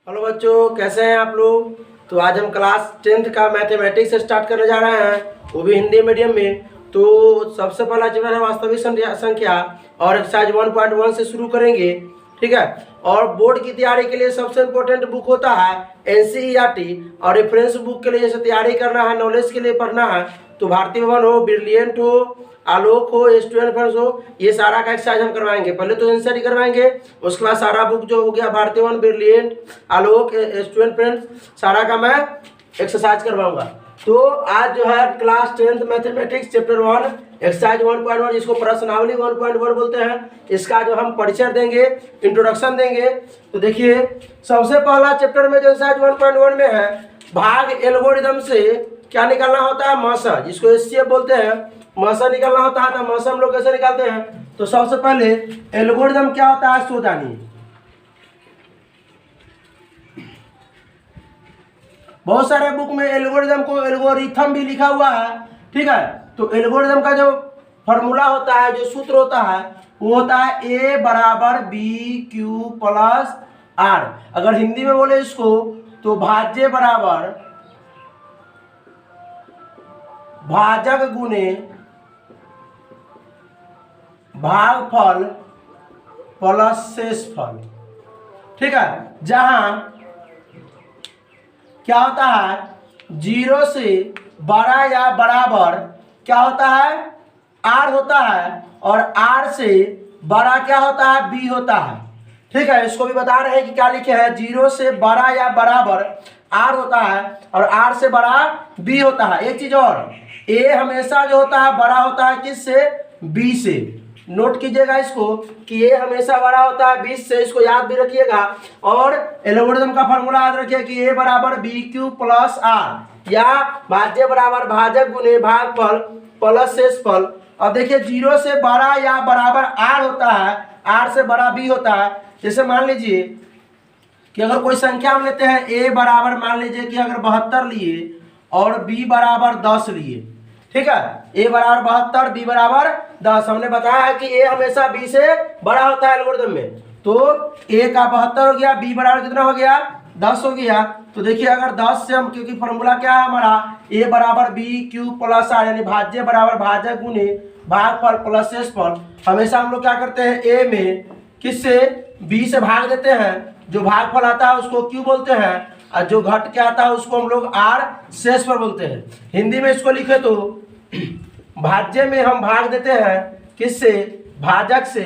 Hello बच्चों, कैसे हैं आप लोग। तो आज हम क्लास 10th का मैथमेटिक्स स्टार्ट करने जा रहे हैं, वो भी हिंदी मीडियम में। तो सबसे पहला चैप्टर है वास्तविक संख्या और एक्सरसाइज 1.1 से शुरू करेंगे, ठीक है। और बोर्ड की तैयारी के लिए सबसे इम्पोर्टेंट बुक होता है NCERT, और रेफरेंस बुक के लिए जैसे तैयारी करना है, नॉलेज के लिए पढ़ना है, तो भारतीय भवन हो, ब्रिलियंट हो, आलोक हो, स्टूडेंट फ्रेंड्स हो, ये सारा का एक्सरसाइज हम करवाएंगे। पहले तो एनसीईआरटी करवाएंगे, उसके बाद सारा बुक जो हो गया भारतीय वन, ब्रिलियंट, आलोक, स्टूडेंट फ्रेंड्स, सारा का मैं एक्सरसाइज करवाऊंगा। तो आज जो है class 10th mathematics chapter 1 exercise 1.1, जिसको प्रश्नावली 1.1 बोलते हैं, इसका जो हम परिचय देंगे, इंट्रोडक्शन देंगे। तो देखिए, सबसे पहला चैप्टर में जो एक्सरसाइज 1.1 में है, भाग एल्गोरिदम से क्या निकालना होता है, मसा, जिसको एचसीएफ बोलते हैं, मसा निकालना होता है। तो मसा हम लोग कैसे निकालते हैं, तो सबसे पहले एल्गोरिदम क्या होता है सो जानिए। बहुत सारे बुक में एल्गोरिदम को एल्गोरिथम भी लिखा हुआ है, ठीक है। तो एल्गोरिदम का जो फॉर्मूला होता है, जो सूत्र होता है, वो होता है A बराबर BQ+R। अगर हिंदी में बोले इसको तो भाज्य बराबर भाजक गुने भागफल प्लस शेषफल, ठीक है। जहां क्या होता है, 0 से बड़ा या बराबर क्या होता है, R होता है, और R से बड़ा क्या होता है, B होता है, ठीक है। इसको भी बता रहे हैं कि क्या लिखे हैं, 0 से बड़ा या बराबर R होता है और R से बड़ा B होता है। एक चीज और, A हमेशा जो होता है बड़ा होता है किससे, B से। नोट कीजिएगा इसको कि ये हमेशा बड़ा होता है 20 से, इसको याद भी रखिएगा। और एल्गोरिथम का फॉर्मूला याद रखिए कि A बराबर BQ+R, या भाज्य बराबर भाजक गुने भागफल प्लस शेषफल। अब देखिए, 0 से बड़ा या बराबर R होता है, R से बड़ा B होता है। जैसे मान लीजिए कि अगर कोई संख्या हम लेते हैं, A बराबर मान लीजिए कि अगर 72 लिए और B बराबर 10 लिए, ठीक है। A बराबर 72, B बराबर 10। हमने बताया है कि A हमेशा B से बड़ा होता है एल्गोरिथम में। तो A का 72 हो गया, B बराबर कितना हो गया, 10 हो गया। तो देखिए, अगर 10 से हम, क्योंकि फॉर्मूला क्या है हमारा, A बराबर BQ+R, यानी भाज्य बराबर भाजक गुने भागफल प्लस शेषफल। हमेशा हम लोग क्या करते हैं, A में किससे, B से भाग देते हैं। जो भागफल आता है उसको Q बोलते हैं, और जो घट के आता है उसको हम लोग R शेषफल बोलते हैं। हिंदी में इसको लिखे तो भाज्य में हम भाग देते हैं किससे, भाजक से,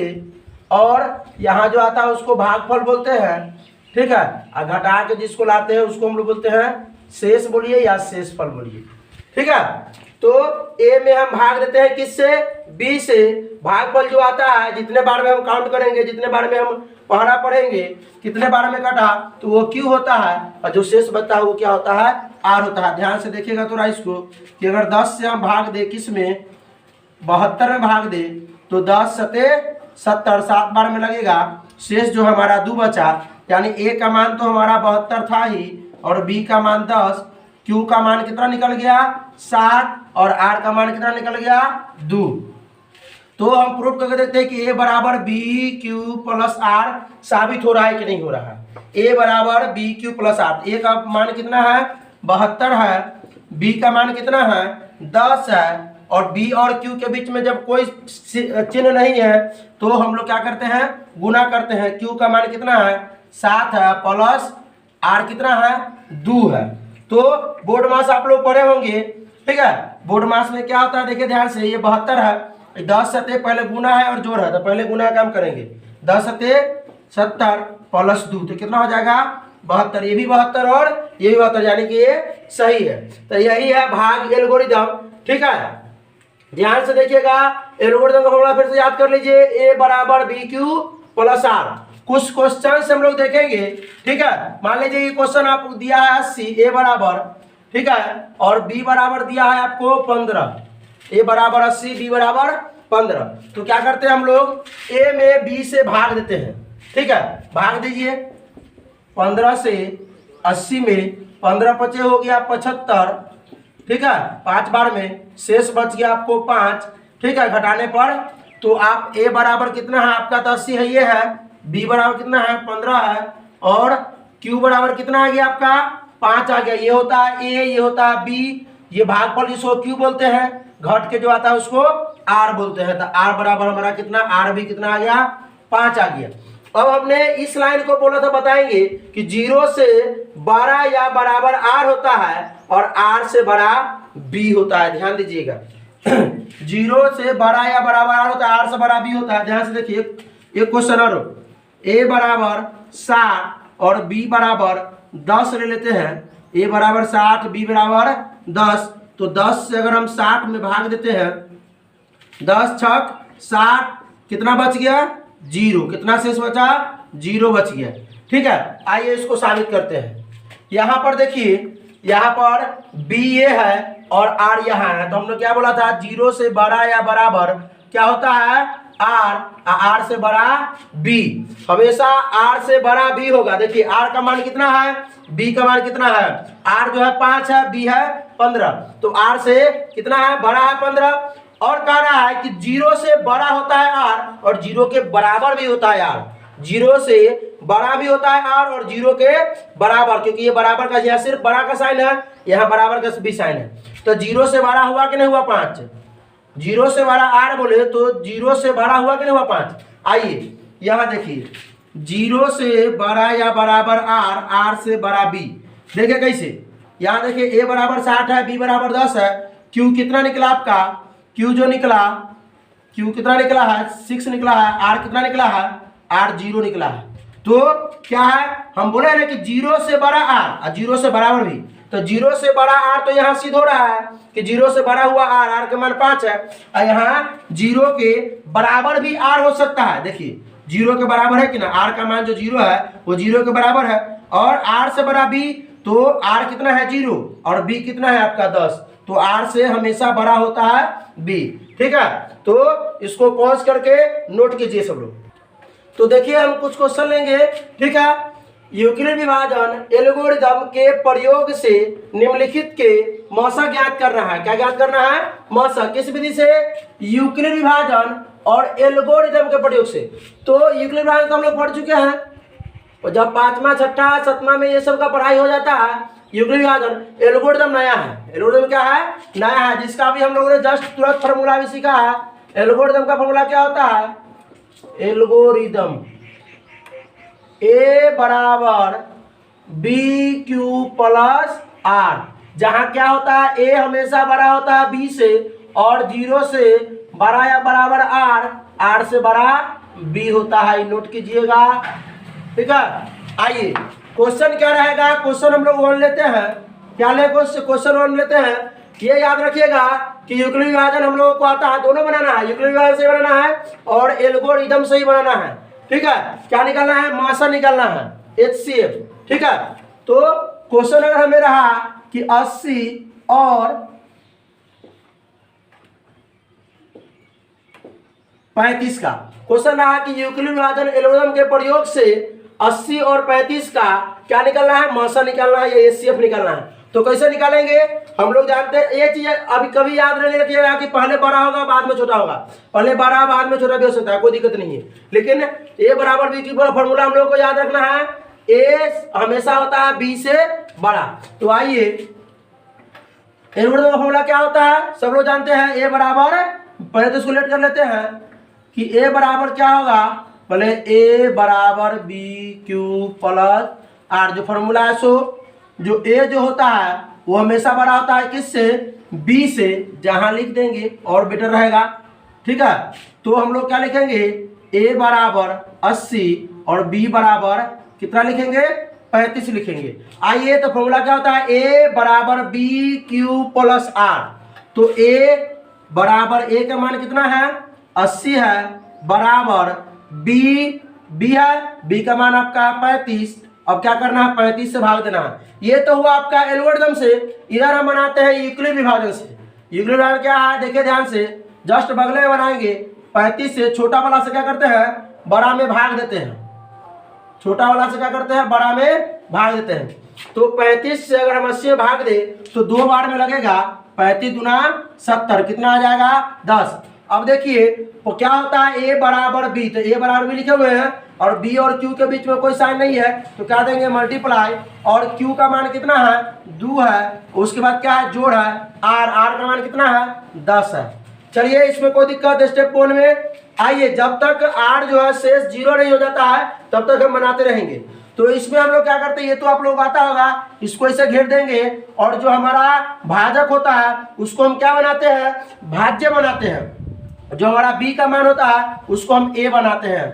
और यहाँ जो आता है उसको भागफल बोलते हैं, ठीक है। और घटा के जिसको लाते हैं उसको हम लोग बोलते हैं शेष बोलिए या शेषफल बोलिए, ठीक है। तो A में हम भाग देते हैं किससे, B से। भागफल जो आता है, जितने बार में हम काउंट करेंगे, जितने बार में हम पहरा पढ़ेंगे, कितने बार में कटा, तो वो Q होता है, और जो शेष बचता है वो क्या होता है, R होता है। ध्यान से देखिएगा थोड़ा इसको, कि अगर 10 से हम भाग दे किस में, 72 में भाग दे, तो 10 सते 70, 7 बार में लगेगा। शेष जो हमारा 2 बचा, यानी A का मान तो हमारा 72 था ही, और B का मान 10, Q का मान कितना निकल गया, 7, और R का मान कितना निकल गया, 2। तो हम प्रूफ करके देखते हैं कि A बराबर BQ+R साबित हो रहा है कि नहीं हो रहा है। A बराबर BQ+R, A का मान कितना है, 72 है, B का मान कितना है, 10 है, और B और Q के बीच में जब कोई चिन्ह नहीं है तो हम लोग क्या करते हैं, गुना करते हैं। Q का मान कितना है, 7 है, प्लस R कितना है, 2 है। तो बोर्ड मास आप लोग पढ़े होंगे, ठीक है। बोर्ड मास में क्या होता है, देखिए ध्यान से, ये 72 है, 10 सते पहले गुना है और जोड़ है, तो पहले गुना का काम करेंगे। 10 सते 70 प्लस 2, तो कितना हो जाएगा, 72। ये भी 72 और ये भी 72, यानी कि ये सही है। तो यही है भाग एल्गोरिदम, ठीक है। ध्यान से देखिएगा, एल्गोरिदम का फॉर्मूला फिर से याद कर लीजिए, A बराबर BQ+R। कुछ क्वेश्चन हम लोग देखेंगे, ठीक है। मान लीजिए ये क्वेश्चन आपको दिया है 80, A बराबर, ठीक है, और B बराबर दिया है आपको 15। A बराबर 80, B बराबर 15। तो क्या करते हैं हम लोग, A में B से भाग देते हैं, ठीक है। भाग दीजिए, 15 से 80 में 15 पचे हो गया 75, ठीक है। 5 बार में शेष बच गया आपको 5, ठीक है। घटाने पर तो आप A बराबर कितना है आपका, तो 80 है, ये है। B बराबर कितना है, 15 है, और क्यू बराबर कितना आ गया आपका 5 आ गया। ये होता है ए, ये होता है बी, ये भागफल जिसको क्यू बोलते हैं, घट के जो आता है उसको आर बोलते हैं। तो आर बराबर हमारा कितना, आर भी कितना आ गया 5 आ गया। अब हमने इस लाइन को बोला था, बताएंगे कि 0 से बड़ा या बराबर आर होता है और आर से बड़ा बी होता है। ध्यान दीजिएगा 0 से बड़ा या बराबर आर होता है, आर से बड़ा बी होता है। ध्यान से देखिए एक क्वेश्चन और, ए बराबर 60 और बी बराबर 10 ले लेते हैं। ए बराबर 60, बी बराबर 10, तो 10 से अगर हम 60 में भाग देते हैं, 10 छक 60, कितना बच गया 0, कितना शेष बचा 0 बच गया। ठीक है, आइए इसको साबित करते हैं। यहाँ पर देखिए, यहाँ पर बी ये है और आर यहाँ है, तो हमने क्या बोला था 0 से बड़ा या बराबर क्या होता है आर, आर से बड़ा बी। हमेशा आर से बड़ा बी होगा। देखिए आर का मान कितना है, बी का मान कितना है, आर जो है 5 है, बी है 15, तो आर से कितना है बड़ा है 15। और कह रहा है कि 0 से बड़ा होता है आर और 0 के बराबर भी होता है आर, 0 से बड़ा भी होता है आर और 0 के बराबर, क्योंकि ये बराबर का यहाँ सिर्फ बड़ा का साइन है, यहाँ बराबर का भी साइन है। तो 0 से बड़ा हुआ कि नहीं हुआ 5, 0 से बड़ा आर बोले तो 0 से बड़ा हुआ कि नहीं हुआ 5। आइए यहाँ देखिए 0 से बड़ा या बराबर आर, आर से बड़ा बी। देखिए कैसे, यहाँ देखिए ए बराबर 60 है, बी बराबर 10 है, क्यू कितना निकला आपका, क्यू जो निकला, क्यू कितना निकला है 6 निकला है, आर कितना निकला है आर 0 निकला है। तो क्या है, हम बोले ना कि 0 से बड़ा आर और 0 से बराबर भी, तो 0 से बड़ा आर तो यहाँ सिद्ध हो रहा है कि 0 से बड़ा हुआ आर, आर का मान 5 है, और यहाँ 0 के बराबर भी आर हो सकता है। देखिए 0 के बराबर है कि ना, आर का मान जो 0 है वो 0 के बराबर है, और आर से बड़ा बी, तो आर कितना है 0 और बी कितना है आपका 10, तो आर से हमेशा बड़ा होता है बी। ठीक है, तो इसको पॉज करके नोट कीजिए सब लोग। तो देखिए हम कुछ क्वेश्चन लेंगे। ठीक है, यूक्लिड विभाजन एल्गोरिथम के प्रयोग से निम्नलिखित के मौसा ज्ञात करना है। क्या ज्ञात करना है, मौसा। किस विधि से, यूक्लिड विभाजन और एल्गोरिथम के प्रयोग से। तो यूक्लिड विभाजन तो हम लोग पढ़ चुके हैं, और जब 5वां 6ठा 7वां में ये सब का पढ़ाई हो जाता है, यूक्लिड विभाजन। एल्गोरिथम नया है, एल्गोरिथम क्या है, नया है, जिसका भी हम लोगों ने जस्ट तुरंत फार्मूला भी सीखा है। एल्गोरिथम का फार्मूला क्या होता है, एल्गोरिथम ए बराबर बी क्यू प्लस आर, जहां क्या होता है ए हमेशा बड़ा होता है बी से, और 0 से बड़ा या बराबर आर, आर से बड़ा बी होता है। नोट कीजिएगा। ठीक है, आइए क्वेश्चन क्या रहेगा, क्वेश्चन हम लोग 1 लेते हैं। क्या ले क्वेश्चन 1 लेते हैं, ये याद रखिएगा कि यूक्लिड विभाजन हम लोगों को आता है, दोनों बनाना है, यूक्लिड विभाजन से बनाना है और एल्गोरिथम से ही बनाना है। ठीक है, क्या निकालना है, मासा निकालना है, HCF। ठीक है, तो क्वेश्चन अगर हमें रहा कि 80 और 35 का क्वेश्चन रहा कि यूक्लिड विभाजन एल्गोरिथम के प्रयोग से 80 और 35 का क्या निकालना है, मासा निकालना है या HCF निकालना है। तो कैसे निकालेंगे, हम लोग जानते हैं ये चीज अभी कभी याद नहीं रखिएगा कि पहले बड़ा होगा बाद में छोटा होगा, पहले बड़ा बाद में छोटा भी हो सकता है, कोई दिक्कत नहीं है। लेकिन ए बराबर बी की फॉर्मूला हम लोग को याद रखना है, ए हमेशा होता है बी से बड़ा। तो आइए एल्गोरिथम का फॉर्मूला क्या होता है, सब लोग जानते हैं, ए बराबर, पहले तो इसको लेट कर लेते हैं कि ए बराबर क्या होगा, पहले ए बराबर बी क्यू प्लस आर, जो फॉर्मूला है सो जो ए जो होता है वो हमेशा बड़ा होता है किससे, बी से, जहां लिख देंगे और बेटर रहेगा। ठीक है, तो हम लोग क्या लिखेंगे, ए बराबर 80 और बी बराबर कितना लिखेंगे 35 लिखेंगे। आइए तो फॉर्मूला क्या होता है, ए बराबर बी क्यू प्लस आर, तो ए बराबर ए का मान कितना है 80 है, बराबर बी है, बी का मान आपका 35। अब क्या करना है, 35 से भाग देना है। ये तो हुआ आपका एल्गोरिथम से। इधर हम बनाते हैं यूक्लिड विभाजन से। यूक्लिड विभाजन क्या है, देखिए ध्यान से, जस्ट बगले में बनाएंगे। 35 से छोटा वाला से क्या करते हैं, बड़ा में भाग देते हैं, छोटा वाला से क्या करते हैं, बड़ा में भाग देते हैं। तो 35 से अगर हम 80 में भाग दे तो 2 बार में लगेगा, 35 दूना 70, कितना आ जाएगा 10। अब देखिए तो क्या होता है a बराबर b, तो a बराबर b लिखे हुए हैं और b और q के बीच में कोई साइन नहीं है तो क्या देंगे मल्टीप्लाई, और q का मान कितना है 2 है, उसके बाद क्या है जोड़ है r का मान कितना है 10 है। चलिए इसमें कोई दिक्कत स्टेप 1 में। आइए जब तक r जो है शेष 0 नहीं हो जाता है तब तक हम बनाते रहेंगे। तो इसमें हम लोग क्या करते हैं, ये तो आप लोग आता होगा, इसको ऐसे घेर देंगे और जो हमारा भाजक होता है उसको हम क्या बनाते हैं, भाज्य बनाते हैं। जो हमारा b का मान होता है उसको हम a बनाते हैं।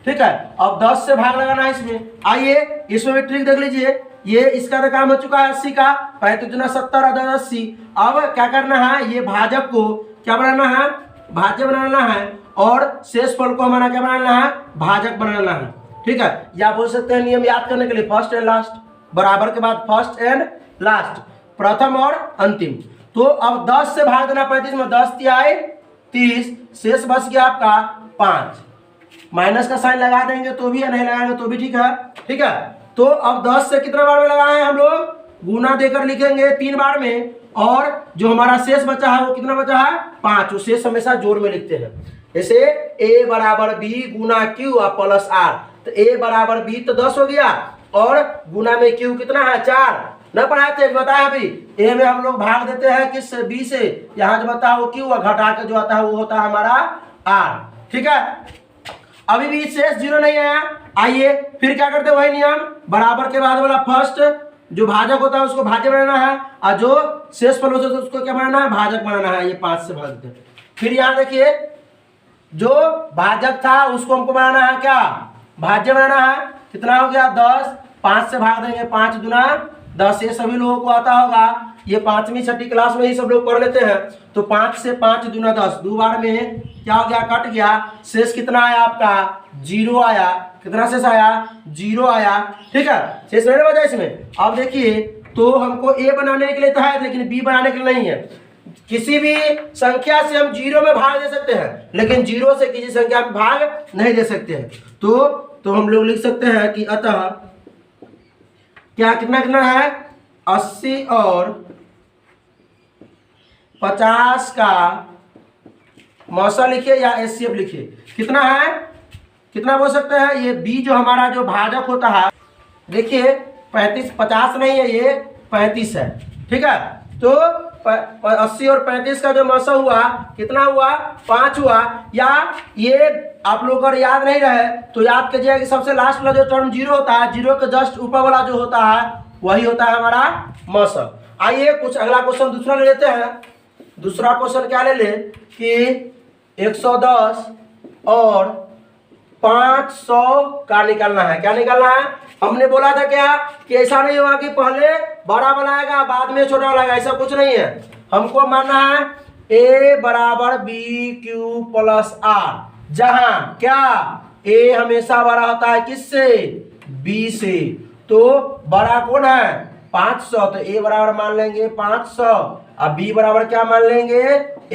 ठीक है, अब 10 से भाग लगाना है इसमें। आइए इसमें भी ट्रिक देख लीजिए, ये इसका तो काम हो चुका है 80 का, 35 दूना 70 और 80। अब क्या करना है, ये भाजक को क्या बनाना है, भाज्य बनाना है, और शेष फल को हमारा क्या बनाना है, भाजक बनाना है। ठीक है, या बोल सकते हैं नियम याद करने के लिए फर्स्ट एंड लास्ट, बराबर के बाद फर्स्ट एंड लास्ट, प्रथम और अंतिम। तो अब 10 से भाग देना 35 में, 10 तिहाई 30, शेष बच गया आपका 5। माइनस का साइन लगा देंगे तो भी, नहीं लगाएंगे तो भी ठीक है। ठीक है, तो अब 10 से कितने बार में लगाए हम लोग, गुना देकर लिखेंगे 3 बार में, और जो हमारा शेष बचा है वो कितना बचा है 5, वो शेष हमेशा जोड़ में लिखते हैं। जैसे a बराबर b गुना q प्लस r, तो a बराबर b तो 10 हो गया और गुना में q कितना है 4। न पढ़ाए थे, बताया अभी a में हम लोग भाग देते हैं किस से, b से, यहाँ जो बता है वो q, घटा के जो आता है वो होता है हमारा r। ठीक है, अभी भी शेष 0 नहीं आया। आइए फिर क्या करते हैं, वही नियम, बराबर के बाद वाला फर्स्ट जो भाजक होता है उसको भाज्य बनाना है, और जो शेष फल होता है उसको क्या बनाना है, भाजक बनाना है। ये 5 से भाग देते हैं। फिर यहाँ देखिए जो भाजक था उसको हमको बनाना है क्या, भाज्य बनाना है। कितना हो गया 10, 5 से भाग देंगे, 5 दूना 10। ये सभी लोगों को आता होगा, ये 5वीं 6ठी क्लास में ही सब लोग पढ़ लेते हैं। तो 5 से 5 दूना 10, 2 बार में क्या हो गया, कट गया। शेष कितना आया आपका 0 आया। कितना शेष आया 0 आया। ठीक है, शेष नहीं बचा इसमें। अब देखिए तो हमको a बनाने के लिए तो है, लेकिन b बनाने के लिए नहीं है। किसी भी संख्या से हम 0 में भाग दे सकते हैं, लेकिन 0 से किसी संख्या में भाग नहीं दे सकते हैं। तो हम लोग लिख सकते हैं कि अतः क्या कितना कितना है, 80 और 50 का मौसा लिखिए या एचसीएफ लिखिए। कितना है, कितना बोल सकते हैं, ये b जो हमारा जो भाजक होता है, देखिए 35, 50 नहीं है, ये 35 है। ठीक है, तो 80 और 35 का जो मौसा हुआ कितना हुआ, 5 हुआ। या ये आप लोग अगर याद नहीं रहे तो याद कीजिए कि सबसे लास्ट वाला जो टर्म 0 होता है, 0 के जस्ट ऊपर वाला जो होता है वही होता है हमारा मौसा। आइए कुछ अगला क्वेश्चन दूसरा ले लेते हैं। दूसरा क्वेश्चन क्या ले ले कि 110 और 500 का निकालना है। क्या निकालना है, हमने बोला था क्या कि ऐसा नहीं होगा कि पहले बड़ा बनाएगा बाद में छोटा बनाएगा, ऐसा कुछ नहीं है। हमको मानना है a बराबर b q प्लस r, जहां क्या a हमेशा बड़ा होता है किससे, b से। तो बड़ा कौन है 500, तो a बराबर मान लेंगे 500, अब b बराबर क्या मान लेंगे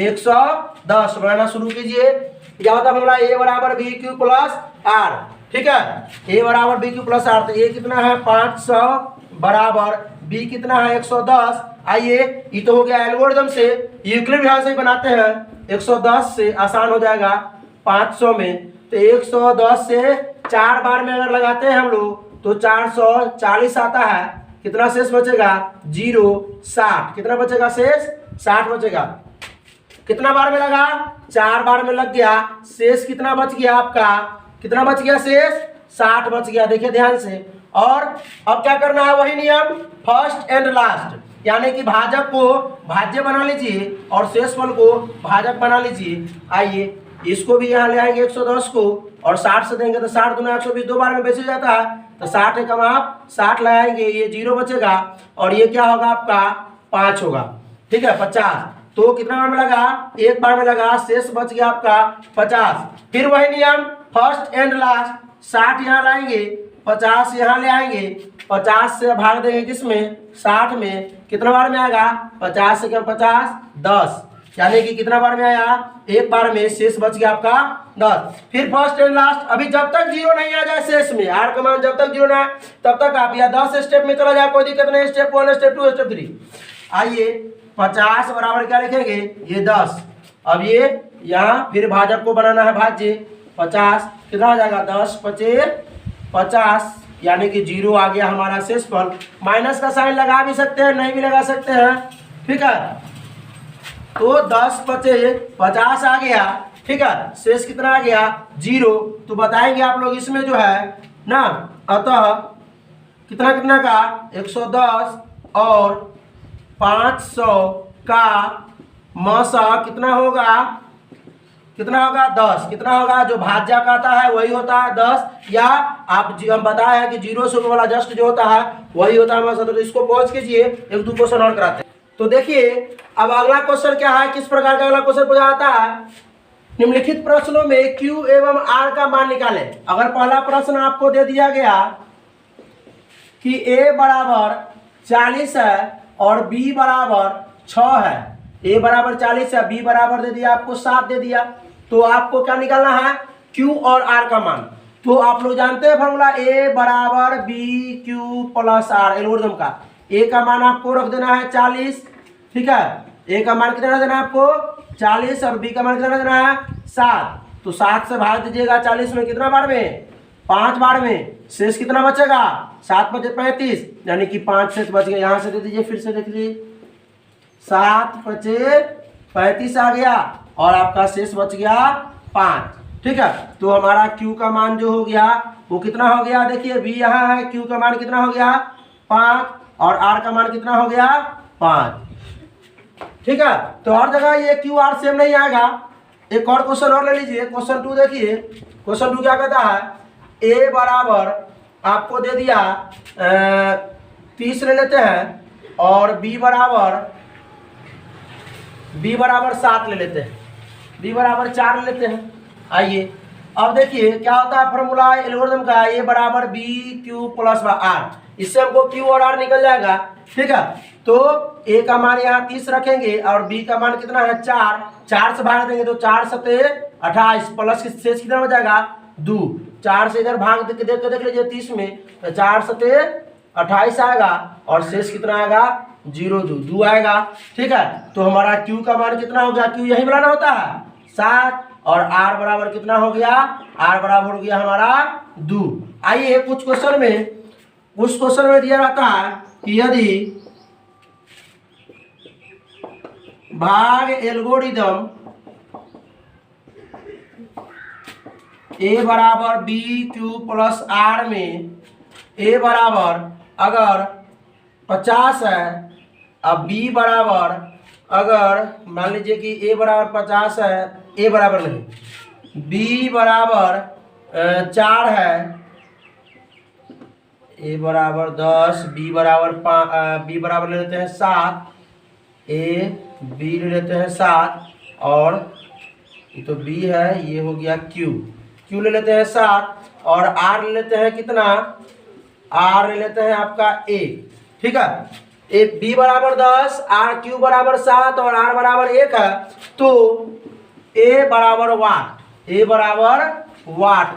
110। बनाना शुरू कीजिए। क्या होता है हमारा a बराबर बी क्यू प्लस आर। ठीक है, a बराबर बी क्यू प्लस आर, तो a कितना है 500 बराबर b कितना है 110। आइए ये तो हो गया एल्गोरिथम से, यूक्लिड यहाँ से ही बनाते हैं। 110 से आसान हो जाएगा 500 में, तो 110 से 4 बार में अगर लगाते हैं हम लोग तो 440 आता है। कितना शेष बचेगा 0, 60। कितना बचेगा शेष 60 बचेगा। कितना बार में लगा 4 बार में लग गया, शेष कितना बच गया आपका, कितना बच गया शेष 60 बच गया। देखिए ध्यान से। और अब क्या करना है, वही नियम फर्स्ट एंड लास्ट, यानी कि भाजक को भाज्य बना लीजिए और शेष फल को भाजक बना लीजिए। आइए इसको भी यहाँ ले आएंगे 110 को, और 60 से देंगे तो 60 दूना 120, 2 बार में बेच जाता है। तो 60 है कम, आप 60 लगाएंगे, ये 0 बचेगा और ये क्या होगा आपका 5 होगा। ठीक है 50, तो कितना बार में लगा 1 बार में लगा, शेष बच गया आपका 50। फिर वही नियम फर्स्ट एंड लास्ट, 60 यहाँ लाएंगे, 50 यहाँ ले आएंगे, 50 से भाग देंगे किसमें 60 में। कितना बार में आएगा 50 से क्या 50 10, यानी कि कितना बार में आया 1 बार में, शेष बच गया आपका 10। फिर फर्स्ट एंड लास्ट, अभी जब तक 0 नहीं आ जाए शेष में, आर का मान जब तक 0 ना आए तब तक आप या 10 स्टेप में चला जाए, कोई दिक्कत नहीं। Step 1, step 2, step 3। आइए 50 बराबर क्या लिखेंगे, ये 10, अब ये यहाँ फिर भाजक को बनाना है भाज्य 50, कितना हो जाएगा 10 पचे 50, यानी कि 0 आ गया हमारा शेषफल। माइनस का साइन लगा भी सकते हैं, नहीं भी लगा सकते हैं, ठीक है। तो 10 पचे 50 आ गया, ठीक है। शेष कितना आ गया 0। तो बताएंगे आप लोग इसमें जो है ना, अतः कितना कितना का 110 और 500 का मसा कितना होगा 10। कितना होगा, जो भाज्य का आता है वही होता है 10, या आप हम बताया है कि 0 से वाला जस्ट जो होता है वही होता है हमारा। तो इसको पॉज कीजिए, 1-2 क्वेश्चन और कराते हैं। तो देखिए अब अगला क्वेश्चन क्या है, किस प्रकार का अगला क्वेश्चन पूछा जाता है, निम्नलिखित प्रश्नों में Q एवं R का मान निकालें। अगर पहला प्रश्न आपको दे दिया गया कि A बराबर 40 है और B बराबर 6 है, A बराबर 40 है, B बराबर दे दिया आपको 7 दे दिया, तो आपको क्या निकालना है Q और R का मान। तो आप लोग जानते हैं फॉर्मूला A बराबर BQ प्लस R, एल्गोरिथम का। A का मान आपको रख देना है 40, ठीक है। A का मान कितना देना है आपको 40 और B का मान कितना देना है 7। तो 7 से भाग दीजिएगा 40 में, कितना बार में 5 बार में, शेष कितना बचेगा 7 पचे 35, यानी कि 5 शेष बच गया। यहाँ से दे दीजिए, फिर से देख लीजिए 7 पचे 35 आ गया और आपका शेष बच गया 5, ठीक है। तो हमारा Q का मान जो हो गया वो कितना हो गया, देखिए B यहाँ है, Q का मान कितना हो गया 5 और R का मान कितना हो गया 5, ठीक है। तो हर जगह ये Q R सेम नहीं आएगा। एक और क्वेश्चन और ले लीजिए, क्वेश्चन 2 देखिए। क्वेश्चन 2 क्या कहता है, A बराबर आपको दे दिया 30 ले लेते हैं और B बराबर 7 ले लेते हैं, B बराबर 4 ले लेते हैं। आइए अब देखिए क्या होता है फॉर्मूला एल्गोरिथम का, A बराबर BQ प्लस R, इससे हमको Q और R निकल जाएगा, ठीक है। तो A का मान यहाँ 30 रखेंगे और B का मान कितना है 4 से भाग देंगे तो 4 सते 28 प्लस शेष कितना हो जाएगा 2। 4 से इधर भाग देख लीजिए 30 में, तो 4 सते 28 आएगा और शेष कितना आएगा 2 आएगा, ठीक है। तो हमारा Q का मान कितना हो गया, Q यही बनाना होता है 7 और R बराबर कितना हो गया, R बराबर हो गया हमारा 2। आइए कुछ क्वेश्चन में दिया रहता है कि यदि भाग एल्गोरिथम A बराबर BQ प्लस R में A बराबर अगर 50 है, अब B बराबर अगर मान लीजिए कि A बराबर 50 है, A बराबर नहीं, B बराबर 4 है, A बराबर 10, B बराबर ले लेते हैं 7, B ले लेते हैं 7 और ये तो B है, ये हो गया Q ले लेते हैं 7 और R ले लेते हैं कितना, R ले लेते हैं आपका A, ठीक है। B बराबर 10, Q बराबर 7 और R बराबर 1 है, तो A बराबर वाट,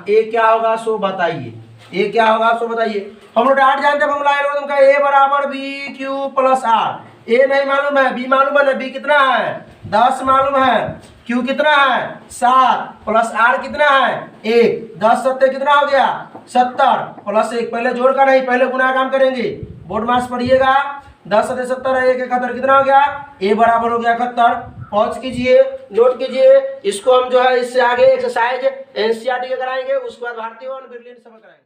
A क्या होगा सो बताइए, A क्या होगा सो बताइए। हम लोग डाट जानते हैं फॉर्मूला एल्गोरिथम का, A बराबर BQ प्लस R। A नहीं मालूम है, B मालूम है, B कितना है 10 मालूम है, Q कितना है 7 प्लस R कितना है 1, 10 सत्ते कितना हो गया 70 प्लस 1, पहले जोड़ का नहीं पहले गुणा काम करेंगे, बोर्ड मास पढ़िएगा। 10 सत्ते 70 है, 1 71 कितना हो गया, A बराबर हो गया 71। पॉज कीजिए, नोट कीजिए, इसको हम जो है इससे आगे एक्सरसाइज NCERT के कराएंगे, उसके बाद भारतीय वन बिरलियन सब कराएंगे।